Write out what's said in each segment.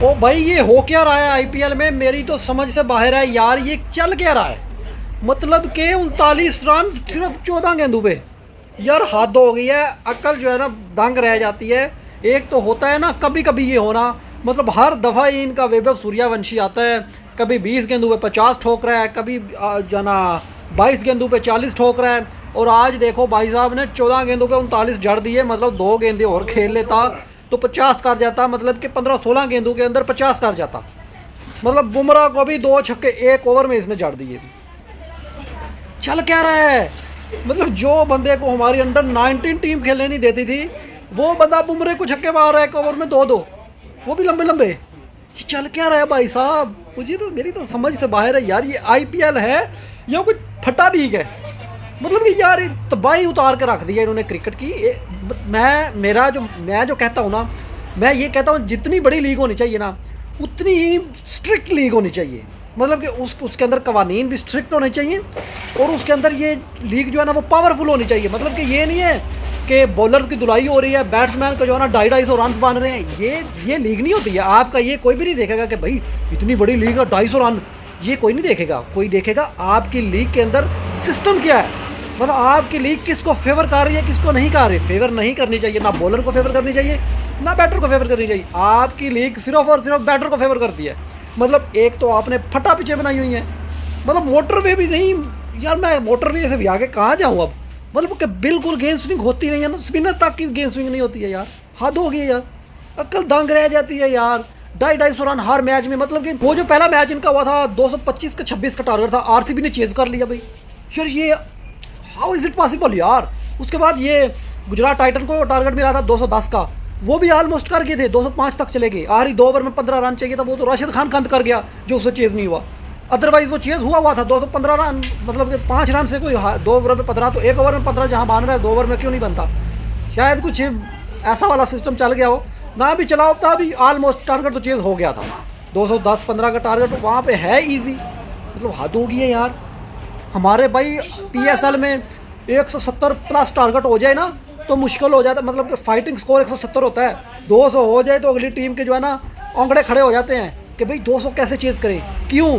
ओ भाई, ये हो क्या रहा है आईपीएल में? मेरी तो समझ से बाहर है यार। ये चल क्या रहा है? मतलब के 39 रन सिर्फ 14 गेंदों पे। यार हद हो गई है। अक्ल जो है ना दंग रह जाती है। एक तो होता है ना कभी कभी ये होना, मतलब हर दफ़ा ही इनका वैभव सूर्यवंशी आता है। कभी 20 गेंदों पे 50 ठोक रहा है, कभी जो है ना 22 गेंदों पे 40 ठोक रहा है। और आज देखो भाई साहब ने 14 गेंदों पे 39 जड़ दिए। मतलब 2 गेंदे और खेल लेता तो 50 कर जाता। मतलब कि 15-16 गेंदों के अंदर 50 कर जाता। मतलब बुमराह को भी 2 छक्के 1 ओवर में इसने जड़ दिए। चल क्या रहा है? मतलब जो बंदे को हमारी अंडर 19 टीम खेलने नहीं देती थी, वो बंदा बुमराह को छक्के मार रहा है 1 ओवर में 2-2, वो भी लंबे लंबे। ये चल क्या रहा है भाई साहब? मुझे तो मेरी तो समझ से बाहर है यार। ये आईपीएल है या कुछ फटा लीग है? मतलब कि यार तबाही उतार के रख दिया इन्होंने क्रिकेट की। मैं जो कहता हूँ ना, मैं ये कहता हूँ जितनी बड़ी लीग होनी चाहिए ना, उतनी ही स्ट्रिक्ट लीग होनी चाहिए। मतलब कि उसके अंदर कवानीन भी स्ट्रिक्ट होने चाहिए, और उसके अंदर ये लीग जो है ना वो पावरफुल होनी चाहिए। मतलब कि ये नहीं है कि बॉलर की धुलाई हो रही है, बैट्समैन का जो है ना 250-250 रन बन रहे हैं। ये लीग नहीं होती है आपका। ये कोई भी नहीं देखेगा कि भाई इतनी बड़ी लीग है 250 रन। ये कोई नहीं देखेगा। कोई देखेगा आपकी लीग के अंदर सिस्टम क्या है। मतलब आपकी लीग किसको फेवर कर रही है, किसको नहीं कर रही। फेवर नहीं करनी चाहिए, ना बॉलर को फेवर करनी चाहिए, ना बैटर को फेवर करनी चाहिए। आपकी लीग सिर्फ और सिर्फ बैटर को फेवर करती है। मतलब एक तो आपने फटा पीछे बनाई हुई है। मतलब मोटरवे भी नहीं यार। मैं मोटरवे से भी आगे कहाँ जाऊँ अब? मतलब कि बिल्कुल गेंद स्विंग होती नहीं है ना, स्पिनर तक की गेंद स्विंग नहीं होती है यार। हद हो गई है यार। अक्ल दंग रह जाती है यार। 250 रन हर मैच में। मतलब कि वो जो पहला मैच इनका हुआ था 225 का 26 का टारगेट था, आरसीबी ने चेज कर लिया भाई। यार ये हाउ इज़ इट पॉसिबल यार? उसके बाद ये गुजरात टाइटन को टारगेट मिला था 210 का, वो भी ऑलमोस्ट कर गए थे, 205 तक चले गए। आखिरी 2 ओवर में 15 रन चाहिए था, वो तो राशिद खान कंद कर गया जो उससे चेज़ नहीं हुआ। अदरवाइज वो चेज़ हुआ था 215 रन। मतलब कि 5 रन से कोई 2 ओवर में 15, तो 1 ओवर में 15 जहाँ बन रहा है 2 ओवर में क्यों नहीं बनता? शायद कुछ ऐसा वाला सिस्टम चल गया हो ना। भी चलाओ था अभी ऑलमोस्ट टारगेट तो चेज़ हो गया था। 210-15 का टारगेट वहाँ पर है ईजी। मतलब हद हो गई है यार। हमारे भाई पीएसएल में 170 प्लस टारगेट हो जाए ना तो मुश्किल हो जाता है। मतलब कि फाइटिंग स्कोर 170 होता है, 200 हो जाए तो अगली टीम के जो है ना औंकड़े खड़े हो जाते हैं कि भाई 200 कैसे चेज़ करें। क्यों?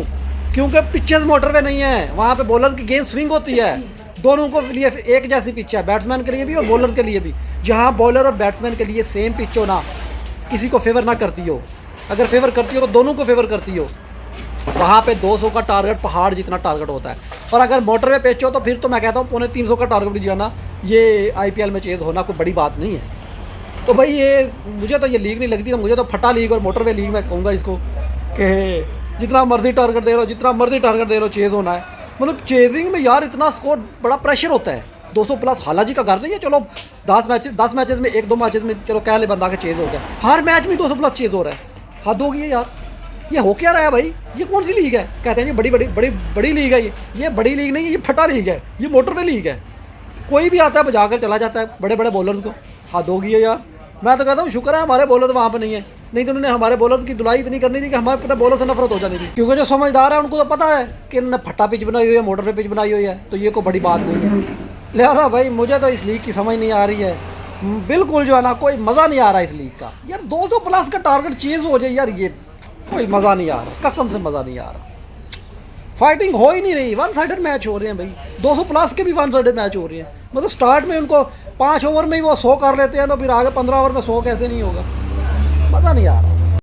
क्योंकि पिचेस मोटरवे नहीं है वहाँ पे। बॉलर की गेंद स्विंग होती है। दोनों को लिए एक जैसी पिच है, बैट्समैन के लिए भी और बॉलर के लिए भी। जहाँ बॉलर और बैट्समैन के लिए सेम पिच हो ना, किसी को फेवर ना करती हो, अगर फेवर करती हो तो दोनों को फेवर करती हो, वहाँ पे 200 का टारगेट पहाड़ जितना टारगेट होता है। और अगर मोटरवे पेच हो तो फिर तो मैं कहता हूँ 350 का टारगेट भी जो है ना, ये आईपीएल में चेज़ होना कोई बड़ी बात नहीं है। तो भाई ये मुझे तो ये लीग नहीं लगती। तो मुझे तो फटा लीग और मोटरवे लीग मैं कहूँगा इसको कि जितना मर्जी टारगेट दे लो, जितना मर्जी टारगेट दे लो, चेज़ होना है। मतलब चेजिंग में यार इतना स्कोर बड़ा प्रेशर होता है। 200 प्लस हालाजी का घर नहीं है। चलो 10 मैचेस में 1-2 मैचेस में चलो कह ले बंदा के चेज़ हो गया, हर मैच में 200 प्लस चेज़ हो रहा है। हद हो गई है यार। ये हो क्या रहा है भाई? ये कौन सी लीग है? कहते हैं ये बड़ी लीग है। ये बड़ी लीग नहीं है, ये फटा लीग है, ये मोटरवे लीग है। कोई भी आता है बजा कर चला जाता है बड़े बड़े बॉलर्स को। हद हो गई है यार। मैं तो कहता हूँ शुक्र है हमारे बॉलर वहाँ पे नहीं है, नहीं तो उन्होंने हमारे बॉलर्स की धुलाई इतनी करनी थी कि हमारे अपने बॉलर से नफरत हो जानी थी। क्योंकि जो समझदार है उनको तो पता है कि इन्होंने फटा पिच बनाई हुई है, मोटरवे पिच बनाई हुई है, तो ये कोई बड़ी बात नहीं है। लिहाजा भाई मुझे तो इस लीग की समझ नहीं आ रही है बिल्कुल। जो है ना कोई मज़ा नहीं आ रहा इस लीग का यार। 200 प्लस का टारगेट चेज़ हो जाए यार, ये कोई मज़ा नहीं आ रहा, कसम से मज़ा नहीं आ रहा। फाइटिंग हो ही नहीं रही, वन साइडेड मैच हो रहे हैं भाई। 200 प्लस के भी वन साइडेड मैच हो रहे हैं। मतलब स्टार्ट में उनको 5 ओवर में ही वो 100 कर लेते हैं, तो फिर आगे 15 ओवर में 100 कैसे नहीं होगा? मज़ा नहीं आ रहा।